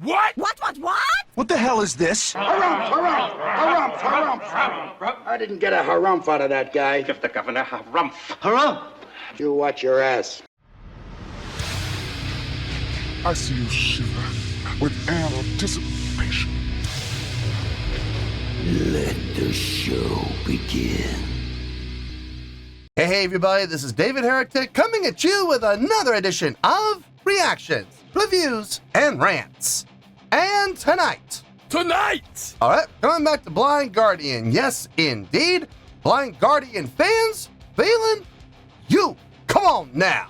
What? What? What the hell is this? Harumph! I didn't get a harumph out of that guy. Give the governor harumph. Harumph! You watch your ass. I see you shiver with anticipation. Let the show begin. Hey everybody, this is David Heretic coming at you with another edition of Reactions, Reviews, and Rants. And tonight, alright, coming back to Blind Guardian. Yes, indeed, Blind Guardian fans feeling you. Come on now.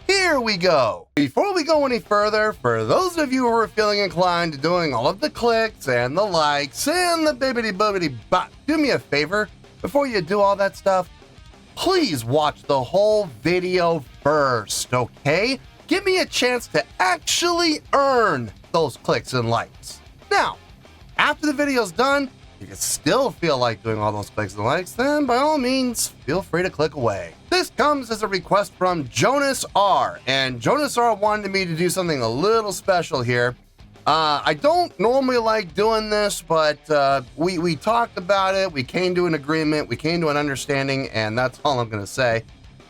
Here we go. Before we go any further, for those of you who are feeling inclined to doing all of the clicks and the likes and the bibbity-bobbity bop, do me a favor, before you do all that stuff, please watch the whole video first, okay? Give me a chance to actually earn those clicks and likes. Now, after the video's done, if you can still feel like doing all those clicks and likes, then by all means, feel free to click away. This comes as a request from Jonas R. And Jonas R wanted me to do something a little special here. I don't normally like doing this, but we talked about it, we came to an agreement, we came to an understanding, and that's all I'm gonna say.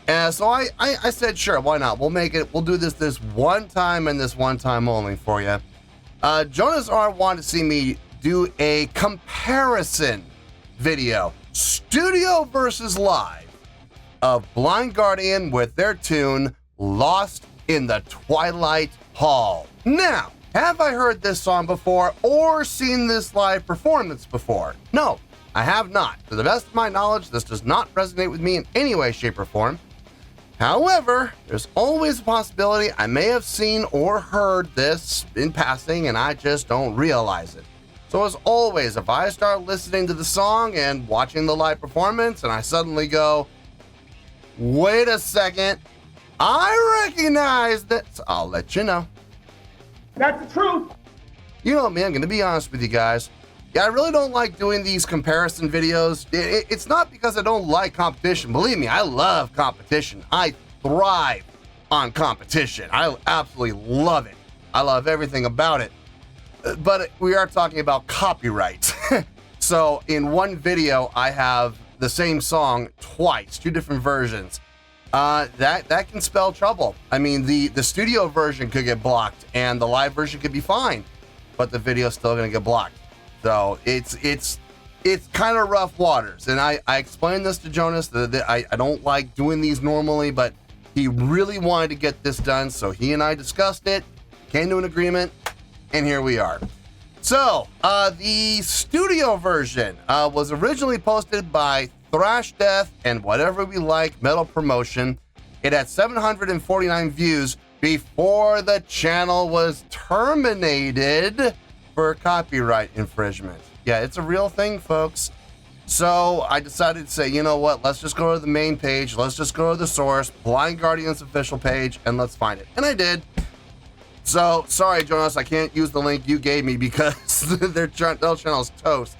So I said, sure, why not? We'll do this one time and this one time only for you. Jonas R wanted to see me do a comparison video, studio versus live, of Blind Guardian with their tune, Lost in the Twilight Hall. Now, have I heard this song before or seen this live performance before? No, I have not. To the best of my knowledge, this does not resonate with me in any way, shape, or form. However, there's always a possibility I may have seen or heard this in passing and I just don't realize it. So as always, if I start listening to the song and watching the live performance and I suddenly go, wait a second, I recognize this, I'll let you know. That's the truth. You know me, I'm going to be honest with you guys. Yeah, I really don't like doing these comparison videos. It's not because I don't like competition. Believe me, I love competition. I thrive on competition. I absolutely love it. I love everything about it. But we are talking about copyright. So in one video, I have the same song twice, two different versions. That can spell trouble. I mean, the studio version could get blocked and the live version could be fine, but the video's still gonna get blocked. So it's kind of rough waters. And I explained this to Jonas that I don't like doing these normally, but he really wanted to get this done. So he and I discussed it, came to an agreement, and here we are. So the studio version was originally posted by Thrash Death and Whatever We Like Metal Promotion. It had 749 views before the channel was terminated for copyright infringement. Yeah, it's a real thing, folks. So I decided to say, you know what, let's just go to the main page, let's just go to the source, Blind Guardian's official page, and let's find it. And I did. So, sorry, Jonas, I can't use the link you gave me because their channel's toast.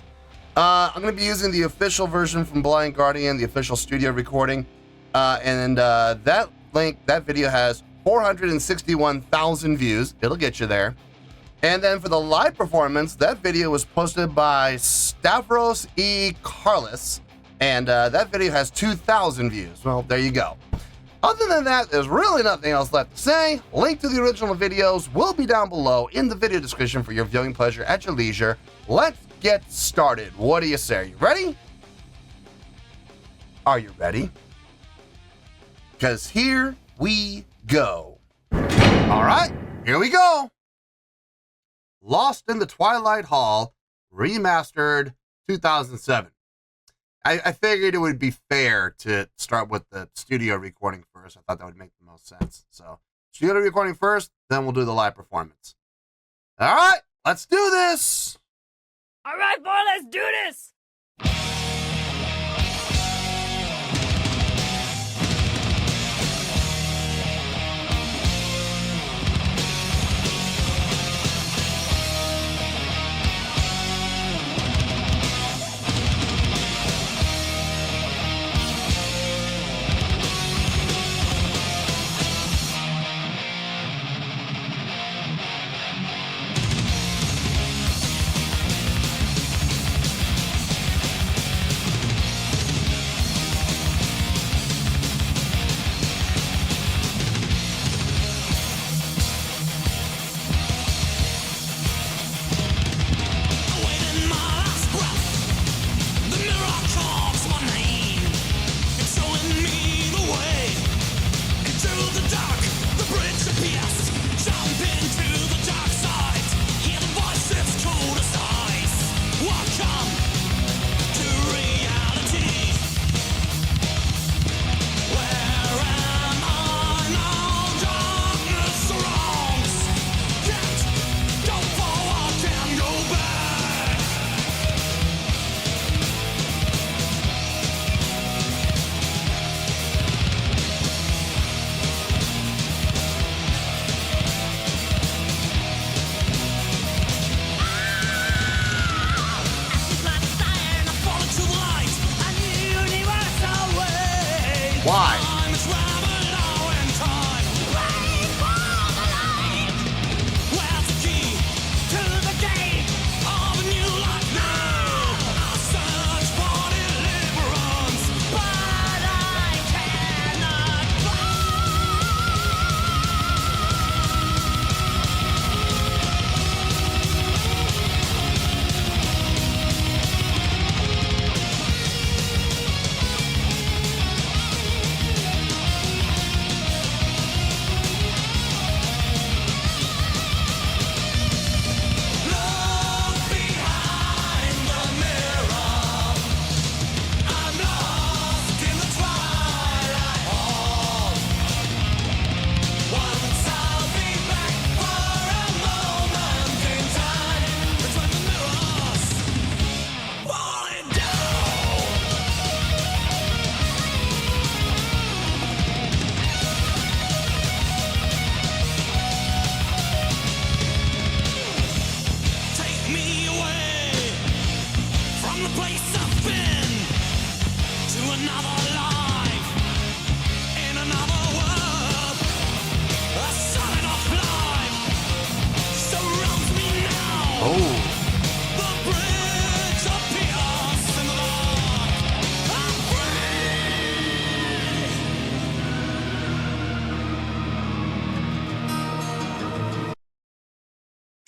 I'm going to be using the official version from Blind Guardian, the official studio recording. That link, that video has 461,000 views. It'll get you there. And then for the live performance, that video was posted by Stavros E. Carlos, and that video has 2,000 views. Well, there you go. Other than that, there's really nothing else left to say. Link to the original videos will be down below in the video description for your viewing pleasure at your leisure. Let's get started. What do you say? Are you ready? Are you ready? Because here we go. All right, here we go. Lost in the Twilight Hall, remastered 2007. I figured it would be fair to start with the studio recording first. I thought that would make the most sense. So, studio recording first, then we'll do the live performance. All right, let's do this. All right, boy, let's do this.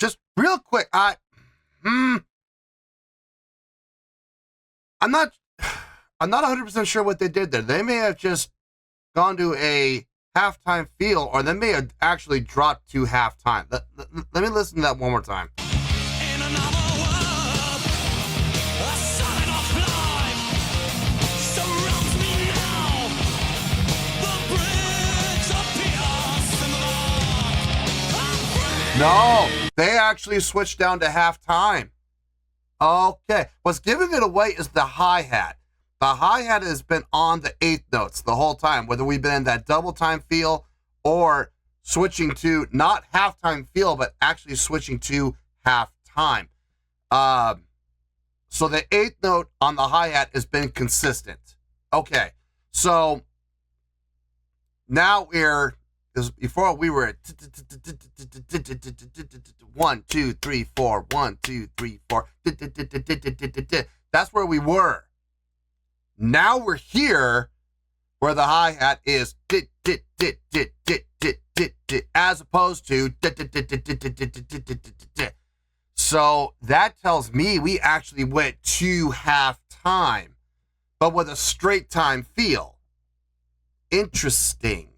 just real quick, I'm not 100% sure what they did there. They may have just gone to a halftime feel, or they may have actually dropped to halftime. Let me listen to that one more time. In another world, a sign of life surrounds me now. The bricks appear in the dark. No, they actually switched down to halftime. Okay, what's giving it away is the hi-hat. The hi-hat has been on the eighth notes the whole time, whether we've been in that double time feel or switching to not halftime feel, but actually switching to halftime. So the eighth note on the hi-hat has been consistent. Okay, so now because before we were at 1, 2, 3, 4, 1, 2, 3, 4. That's where we were. Now we're here where the hi-hat is as opposed to. So that tells me we actually went to halftime, but with a straight time feel. Interesting.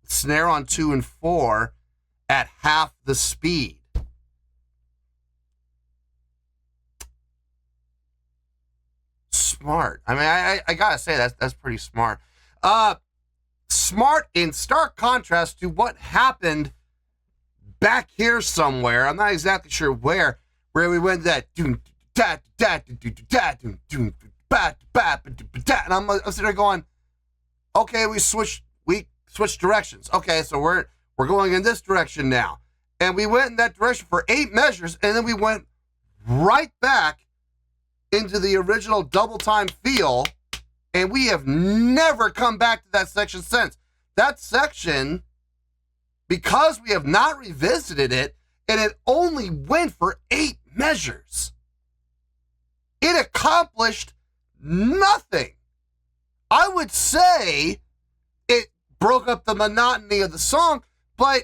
Snare on 2 and 4 at half the speed. Smart. I mean, I gotta say that's pretty smart. Smart in stark contrast to what happened back here somewhere. I'm not exactly sure where we went that and I'm sitting there going, okay, we switched directions. Okay, so we're going in this direction now. And we went in that direction for 8 measures, and then we went right back into the original double time feel, and we have never come back to that section since. That section, because we have not revisited it, and it only went for 8 measures, it accomplished nothing. I would say it broke up the monotony of the song, but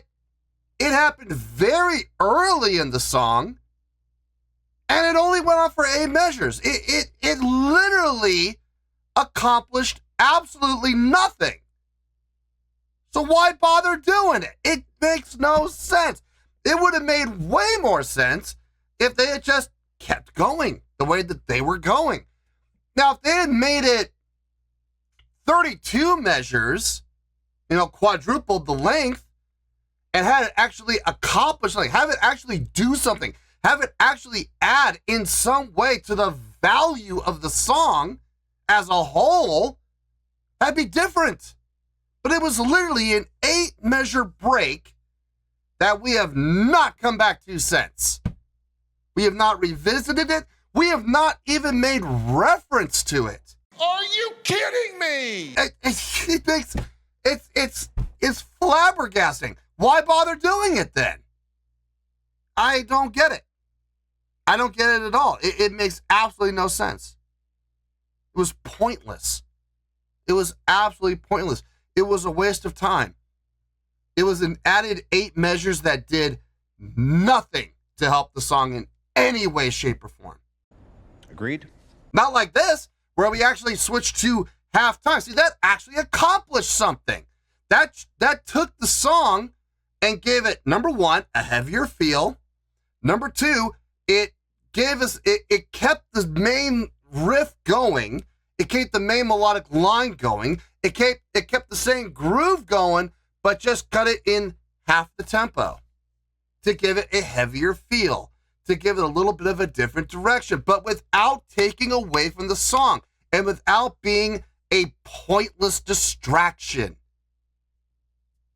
it happened very early in the song, and it only went on for 8 measures. It literally accomplished absolutely nothing. So why bother doing it? It makes no sense. It would have made way more sense if they had just kept going the way that they were going. Now, if they had made it 32 measures, quadrupled the length, and had it actually accomplish something, have it actually do something, have it actually add in some way to the value of the song as a whole, that'd be different. But it was literally an 8 measure break that we have not come back to since. We have not revisited it. We have not even made reference to it. Are you kidding me? It's flabbergasting. Why bother doing it then? I don't get it. I don't get it at all. It makes absolutely no sense. It was pointless. It was absolutely pointless. It was a waste of time. It was an added 8 measures that did nothing to help the song in any way, shape, or form. Agreed? Not like this, where we actually switched to halftime. See, that actually accomplished something. That took the song and gave it, number 1, a heavier feel. Number 2, it kept the main riff going. It kept the main melodic line going. It kept the same groove going, but just cut it in half the tempo to give it a heavier feel, to give it a little bit of a different direction, but without taking away from the song and without being a pointless distraction.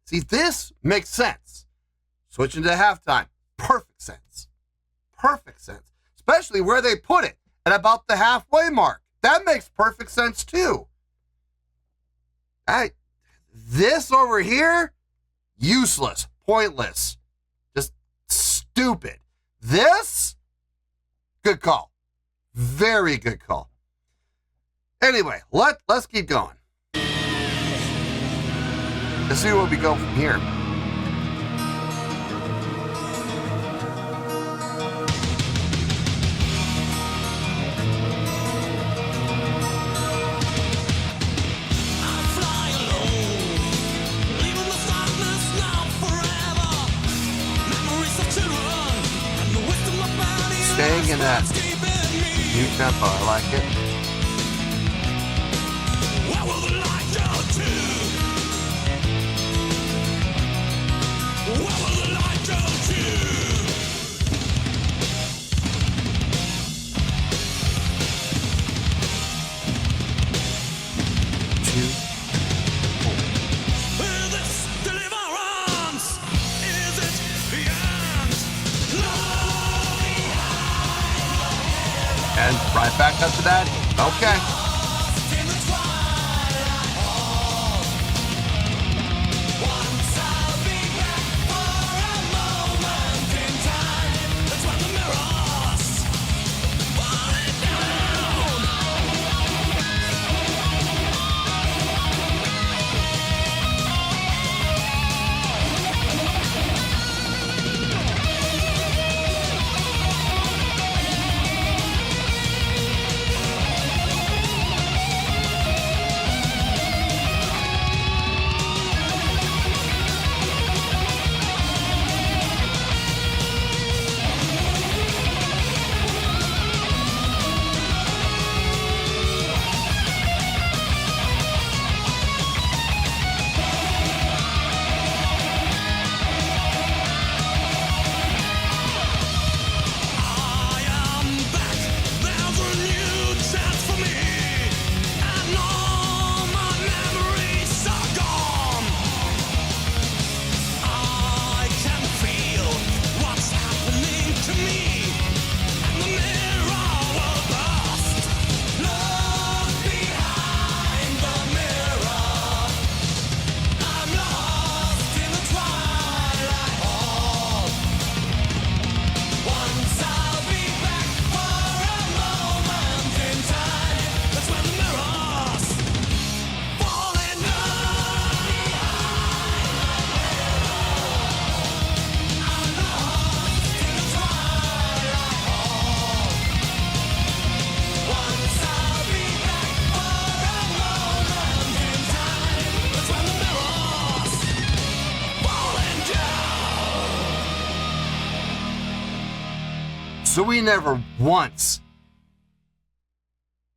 See, this makes sense. Switching to halftime, perfect sense. Perfect sense. Especially where they put it, at about the halfway mark. That makes perfect sense too. This over here, useless, pointless, just stupid. This, good call. Very good call. Anyway, let's keep going. Let's see where we go from here. staying in that new tempo. I like it. Where will the light go to? Where will the light go to? This deliverance, is it the end? And right back up to that. Okay. In the Twilight Hall. Once I'll be back for a moment in time. That's when the mirrors falling down. I am back. There's a new chance for me, and all my memories are gone. I can feel what's happening to me, and the mirror will burst. Look behind the mirror. I'm lost in the Twilight Hall. Once I'll be back for a moment in time. That's when the mirrors falling down. I'm lost in the Twilight Hall. Once I'll be back for a moment in time. That's when the mirrors falling down. So we never once,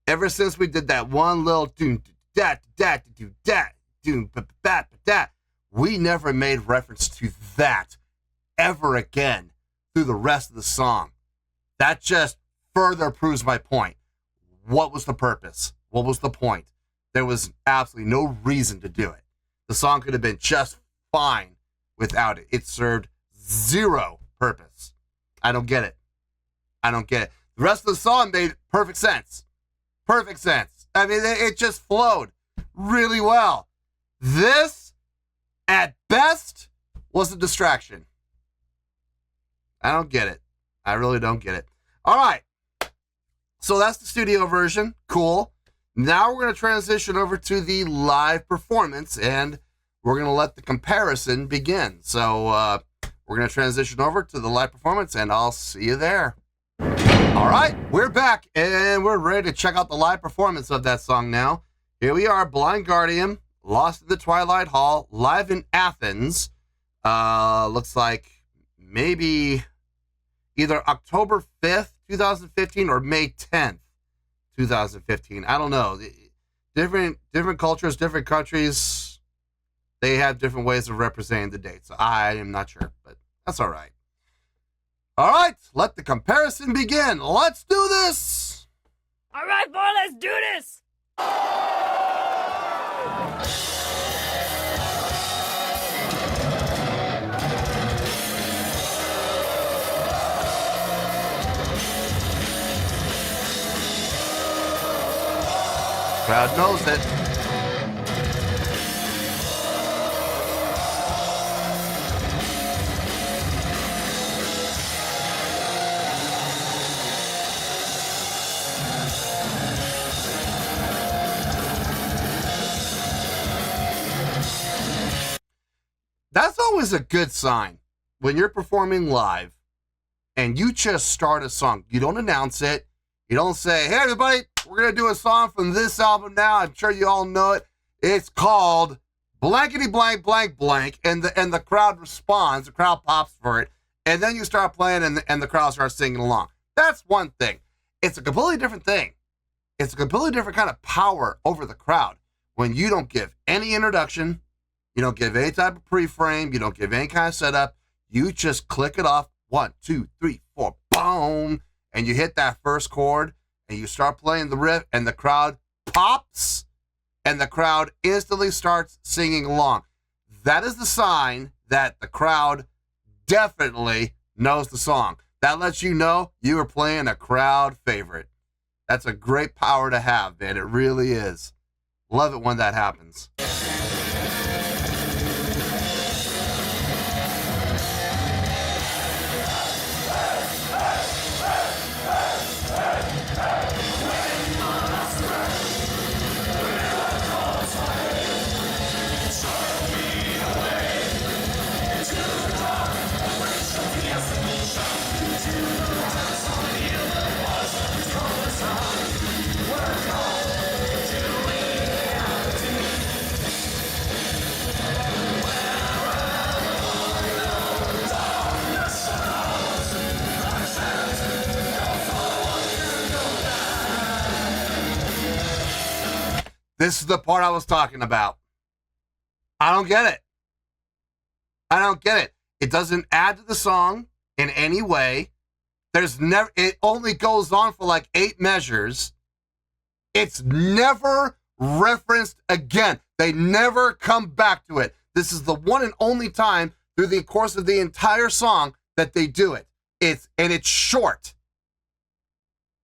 ever since we did that one little doom that do that doom that, we never made reference to that ever again through the rest of the song. That just further proves my point. What was the purpose? What was the point? There was absolutely no reason to do it. The song could have been just fine without it. It served zero purpose. I don't get it. I don't get it. The rest of the song made perfect sense. Perfect sense. I mean, it just flowed really well. This, at best, was a distraction. I don't get it. I really don't get it. All right. So that's the studio version. Cool. Now we're going to transition over to the live performance, and we're going to let the comparison begin. So we're going to transition over to the live performance, and I'll see you there. All right, we're back, and we're ready to check out the live performance of that song now. Here we are, Blind Guardian, Lost in the Twilight Hall, live in Athens. Looks like maybe either October 5th, 2015, or May 10th, 2015. I don't know. Different cultures, different countries, they have different ways of representing the dates. So I am not sure, but that's all right. All right, let the comparison begin. Let's do this. All right, boy, let's do this. Crowd knows it. That's always a good sign when you're performing live and you just start a song. You don't announce it. You don't say, hey, everybody, we're going to do a song from this album now. I'm sure you all know it. It's called blankety blank blank blank. And the crowd responds. The crowd pops for it. And then you start playing and the crowd starts singing along. That's one thing. It's a completely different thing. It's a completely different kind of power over the crowd when you don't give any introduction, you don't give any type of pre-frame, you don't give any kind of setup. You just click it off, 1, 2, 3, 4, boom, and you hit that first chord, and you start playing the riff, and the crowd pops, and the crowd instantly starts singing along. That is the sign that the crowd definitely knows the song. That lets you know you are playing a crowd favorite. That's a great power to have, man. It really is. Love it when that happens. This is the part I was talking about. I don't get it. I don't get it. It doesn't add to the song in any way. It only goes on for like 8 measures. It's never referenced again. They never come back to it. This is the one and only time through the course of the entire song that they do it. It's short.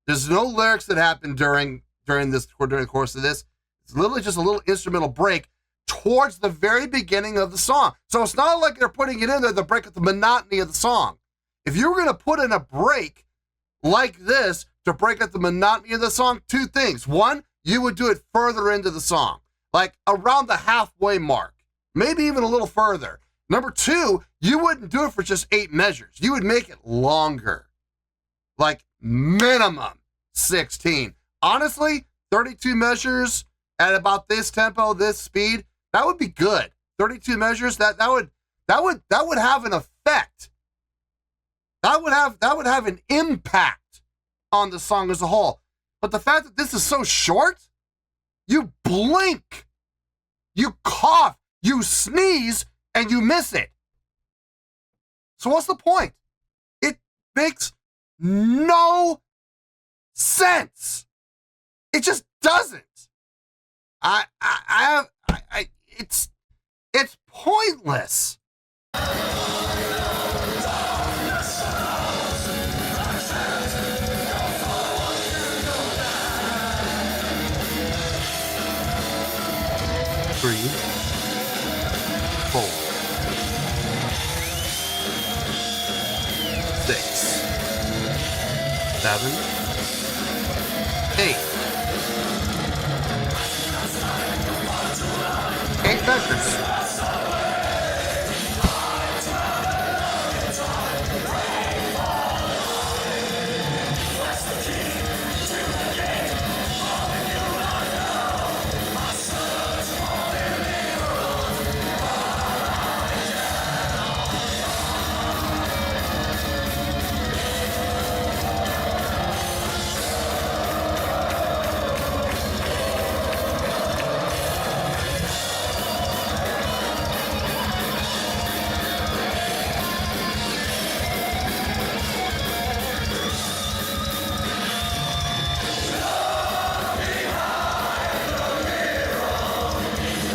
There's no lyrics that happen during the course of this. It's literally just a little instrumental break towards the very beginning of the song. So it's not like they're putting it in there to break up the monotony of the song. If you were going to put in a break like this to break up the monotony of the song, 2 things. 1, you would do it further into the song, like around the halfway mark, maybe even a little further. Number 2, you wouldn't do it for just 8 measures. You would make it longer, like minimum 16. Honestly, 32 measures at about this tempo, this speed, that would be good. 32 measures, that would have an effect. That would have an impact on the song as a whole. But the fact that this is so short, you blink, you cough, you sneeze, and you miss it. So what's the point? It makes no sense. It just doesn't. It's pointless. Three, 4, 6, 7, 8. 8 measures.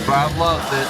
Crowd loves it.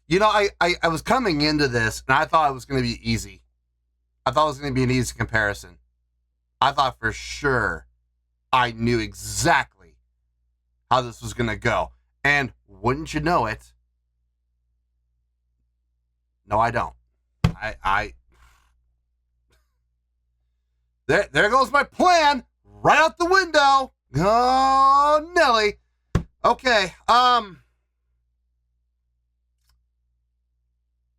You know, I was coming into this and I thought it was going to be easy. I thought it was going to be an easy comparison. I thought for sure I knew exactly how this was going to go. And wouldn't you know it? No, I don't. There goes my plan right out the window. Oh, Nelly. Okay, I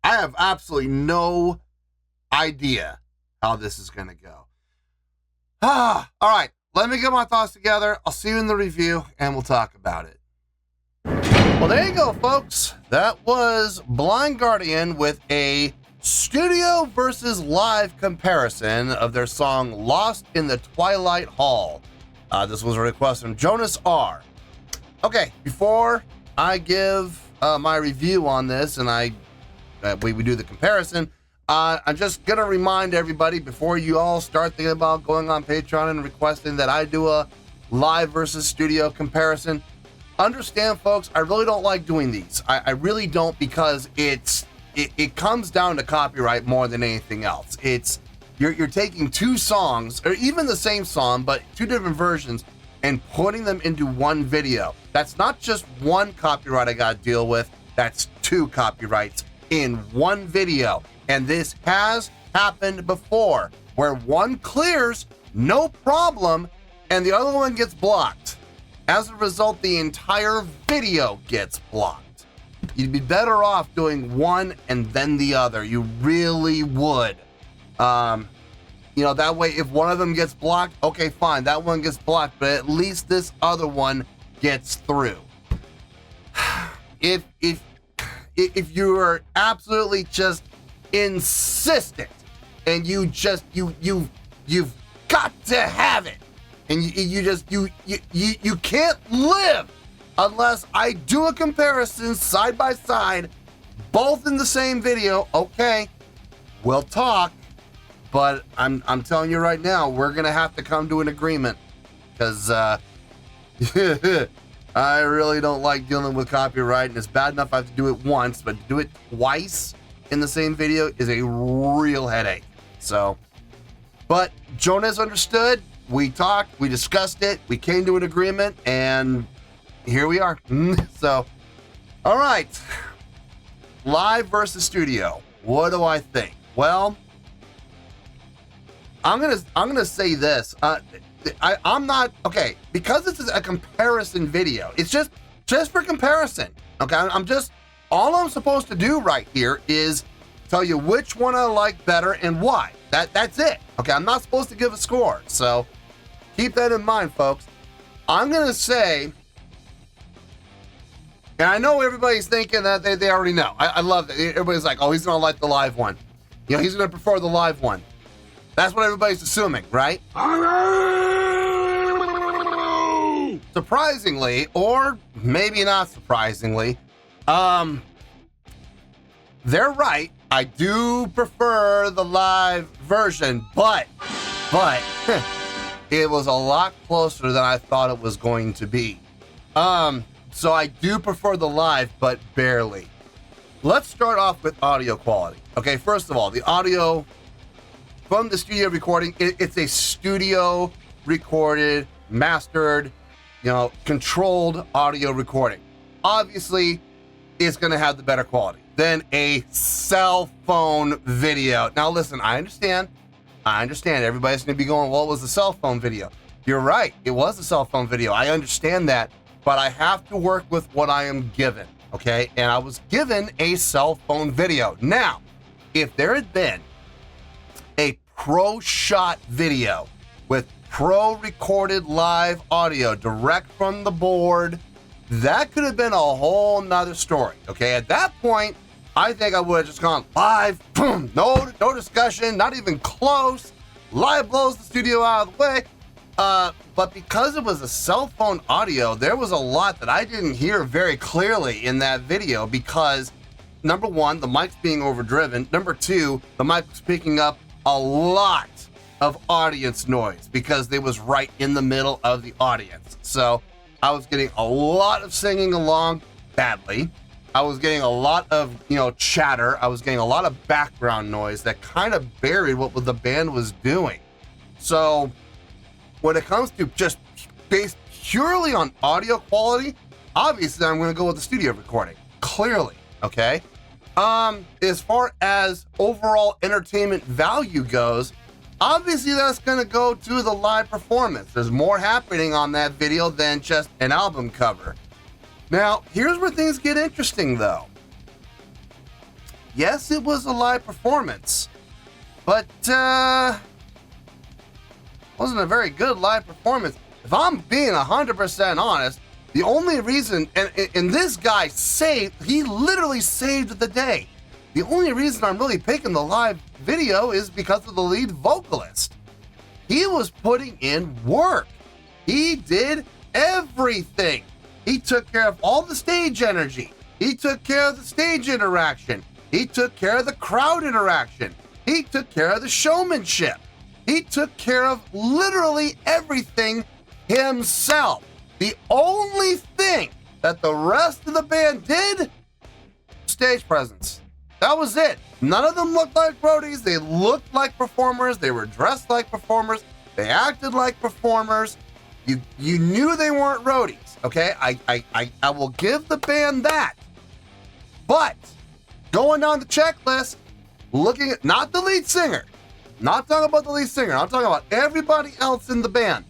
have absolutely no idea how this is going to go. All right, let me get my thoughts together. I'll see you in the review, and we'll talk about it. Well, there you go, folks. That was Blind Guardian with a studio versus live comparison of their song Lost in the Twilight Hall. This was a request from Jonas R. Okay, before I give my review on this and we do the comparison, I'm just going to remind everybody before you all start thinking about going on Patreon and requesting that I do a live versus studio comparison. Understand, folks, I really don't like doing these. I really don't, because it comes down to copyright more than anything else. It's you're taking two songs, or even the same song, but two different versions, and putting them into one video. That's not just one copyright I got to deal with. That's two copyrights in one video. And this has happened before, where one clears, no problem, and the other one gets blocked. As a result, the entire video gets blocked. You'd be better off doing one and then the other. You really would. That way, if one of them gets blocked, okay, fine, that one gets blocked, but at least this other one gets through. If you're absolutely just insistent and you've got to have it, and you can't live unless I do a comparison side by side, both in the same video, okay, we'll talk. But I'm telling you right now, we're gonna have to come to an agreement, because I really don't like dealing with copyright, and it's bad enough I have to do it once, but to do it twice in the same video is a real headache. So, but Jonas understood. We talked, we discussed it, we came to an agreement, and here we are. So, all right, live versus studio. What do I think? Well, I'm gonna say this. I'm not okay, because this is a comparison video. It's just for comparison. Okay, all I'm supposed to do right here is tell you which one I like better and why. That's it. Okay, I'm not supposed to give a score. So keep that in mind, folks. I'm gonna say, and I know everybody's thinking that they already know. I love that. Everybody's like, oh, he's gonna like the live one. He's gonna prefer the live one. That's what everybody's assuming, right? Surprisingly, or maybe not surprisingly, they're right. I do prefer the live version, but it was a lot closer than I thought it was going to be. So I do prefer the live, but barely. Let's start off with audio quality. Okay, first of all, the audio from the studio recording, it's a studio recorded, mastered, controlled audio recording. Obviously, it's going to have the better quality than a cell phone video. Now, listen, I understand. Everybody's going to be going, well, it was a cell phone video. You're right. It was a cell phone video. I understand that, but I have to work with what I am given, okay? And I was given a cell phone video. Now, if there had been a pro shot video with pro recorded live audio direct from the board, that could have been a whole nother story. Okay, at that point, I think I would have just gone live, boom, no discussion, not even close. Live blows the studio out of the way. But because it was a cell phone audio, there was a lot that I didn't hear very clearly in that video, because number one, the mic's being overdriven. Number two, the mic was picking up a lot of audience noise because they was right in the middle of the audience. So I was getting a lot of singing along, badly. I was getting a lot of, chatter. I was getting a lot of background noise that kind of buried what the band was doing. So when it comes to just based purely on audio quality, obviously I'm going to go with the studio recording. Clearly, okay? As far as overall entertainment value goes, obviously that's going to go to the live performance. There's more happening on that video than just an album cover. Now, here's where things get interesting, though. Yes, it was a live performance, but wasn't a very good live performance. If I'm being 100% honest, the only reason, and this guy he literally saved the day. The only reason I'm really picking the live video is because of the lead vocalist. He was putting in work. He did everything. He took care of all the stage energy. He took care of the stage interaction. He took care of the crowd interaction. He took care of the showmanship. He took care of literally everything himself. The only thing that the rest of the band did, stage presence. That was it. None of them looked like roadies. They looked like performers. They were dressed like performers. They acted like performers. You knew they weren't roadies. Okay, I will give the band that. But going down the checklist, looking at not the lead singer, not talking about the lead singer, I'm talking about everybody else in the band.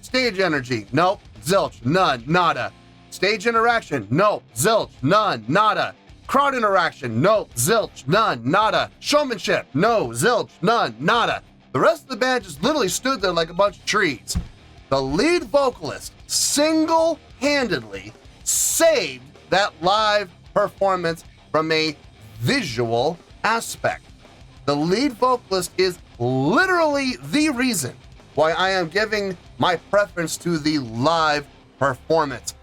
Stage energy, nope, zilch, none, nada. Stage interaction, nope, zilch, none, nada. Crowd interaction, nope, zilch, none, nada. Showmanship, no, zilch, none, nada. The rest of the band just literally stood there like a bunch of trees. The lead vocalist single-handedly saved that live performance from a visual aspect. The lead vocalist is literally the reason why I am giving my preference to the live performance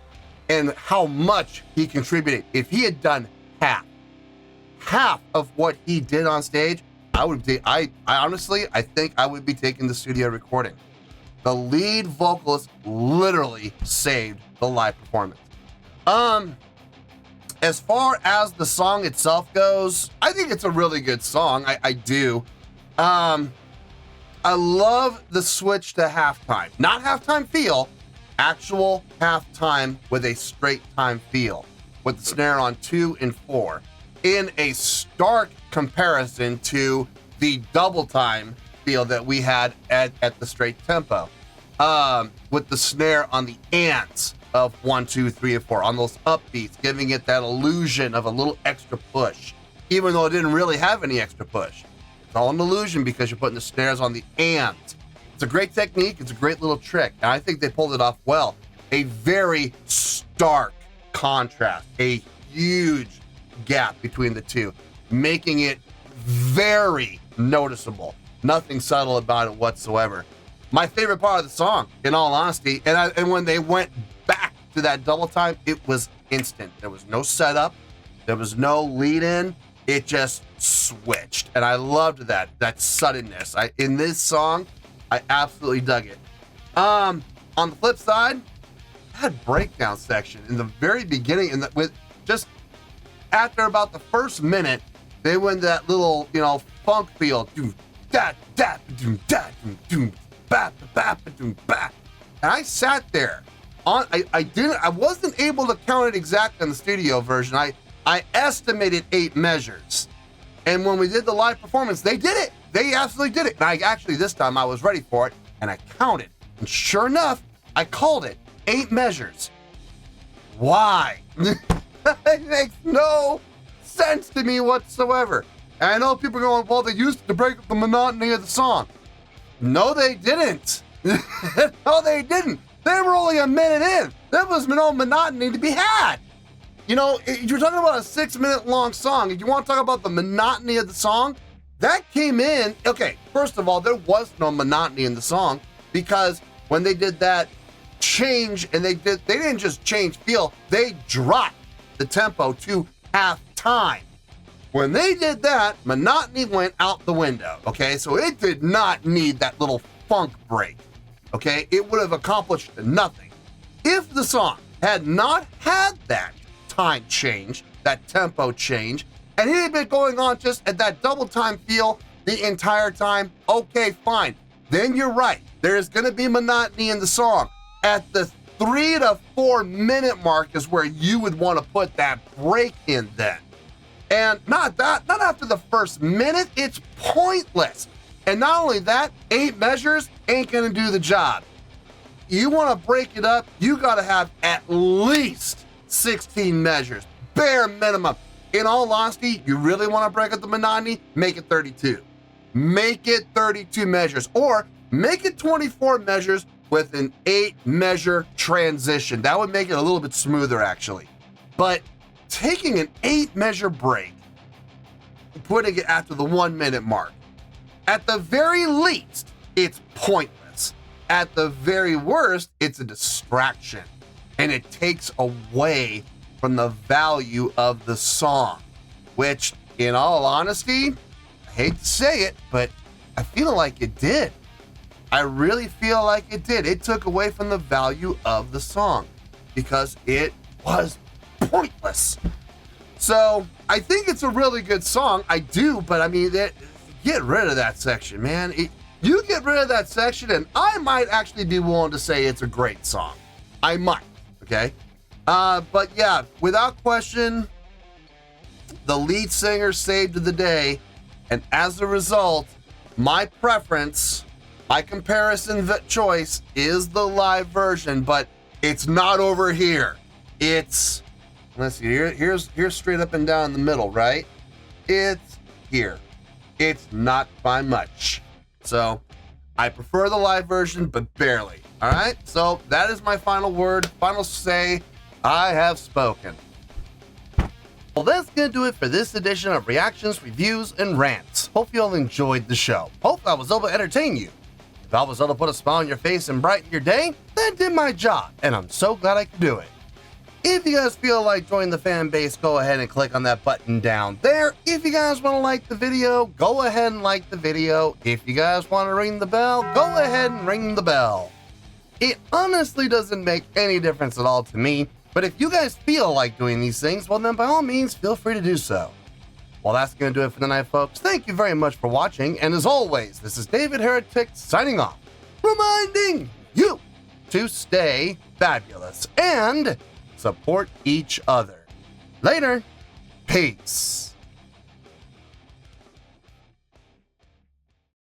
and how much he contributed. If he had done half of what he did on stage, I honestly think I would be taking the studio recording. The lead vocalist literally saved the live performance. As far as the song itself goes, I think it's a really good song. I do. I love the switch to halftime. Not halftime feel, actual halftime with a straight time feel, with the snare on 2 and 4, in a stark comparison to the double time feel that we had at the straight tempo, with the snare on the ands of 1, 2, 3, and 4, on those upbeats, giving it that illusion of a little extra push, even though it didn't really have any extra push. It's all an illusion because you're putting the snares on the ands. It's a great technique. It's a great little trick, and I think they pulled it off well. A very stark contrast, a huge gap between the two, making it very noticeable. Nothing subtle about it whatsoever. My favorite part of the song, in all honesty, and when they went back to that double time, it was instant. There was no setup. There was no lead in. It just switched. And I loved that suddenness. In this song, I absolutely dug it. On the flip side, that breakdown section in the very beginning, with just after about the first minute, they went that little, funk feel. And I sat there. I wasn't able to count it exactly on the studio version. I estimated 8 measures. And when we did the live performance, they did it. They absolutely did it. And this time I was ready for it, and I counted. And sure enough, I called it 8 measures. Why? It makes no sense to me whatsoever. And I know people are going, well, they used it to break up the monotony of the song. No, they didn't. No, they didn't. They were only a minute in. There was no monotony to be had. You're talking about a 6-minute long song. If you want to talk about the monotony of the song, that came in. Okay, first of all, there was no monotony in the song because when they did that change, and they didn't just change feel, they dropped the tempo to half time. When they did that, monotony went out the window. Okay, so it did not need that little funk break. Okay, it would have accomplished nothing. If the song had not had that time change, that tempo change, and he had been going on just at that double time feel the entire time, okay, fine. Then you're right. There's going to be monotony in the song. At the 3 to 4 minute mark is where you would want to put that break in then. And not after the first minute, it's pointless. And not only that, 8 measures ain't going to do the job. You want to break it up, you got to have at least 16 measures, bare minimum. In all honesty, you really want to break up the monotony, make it 32. Make it 32 measures, or make it 24 measures with an 8 measure transition. That would make it a little bit smoother, actually. But taking an 8 measure break, putting it after the 1 minute mark, at the very least, it's pointless. At the very worst, it's a distraction, and it takes away from the value of the song, which, in all honesty, I hate to say it, but I feel like it did. I really feel like it did. It took away from the value of the song because it was pointless. So I think it's a really good song. I do, but I mean, get rid of that section, man. You get rid of that section, and I might actually be willing to say it's a great song. I might, okay? But yeah, without question, the lead singer saved the day, and as a result, my preference, my comparison choice is the live version, but it's not over here. It's, let's see, here's straight up and down the middle, right? It's here. It's not by much. So I prefer the live version, but barely. All right. So that is my final word, final say. I have spoken. Well, that's going to do it for this edition of Reactions, Reviews, and Rants. Hope you all enjoyed the show. Hope I was able to entertain you. If I was able to put a smile on your face and brighten your day, that did my job, and I'm so glad I could do it. If you guys feel like joining the fan base, go ahead and click on that button down there. If you guys want to like the video, go ahead and like the video. If you guys want to ring the bell, go ahead and ring the bell. It honestly doesn't make any difference at all to me, but if you guys feel like doing these things, well then by all means, feel free to do so. Well, that's going to do it for the night, folks. Thank you very much for watching, and as always, this is David Heretic signing off, reminding you to stay fabulous and support each other. Later. Peace.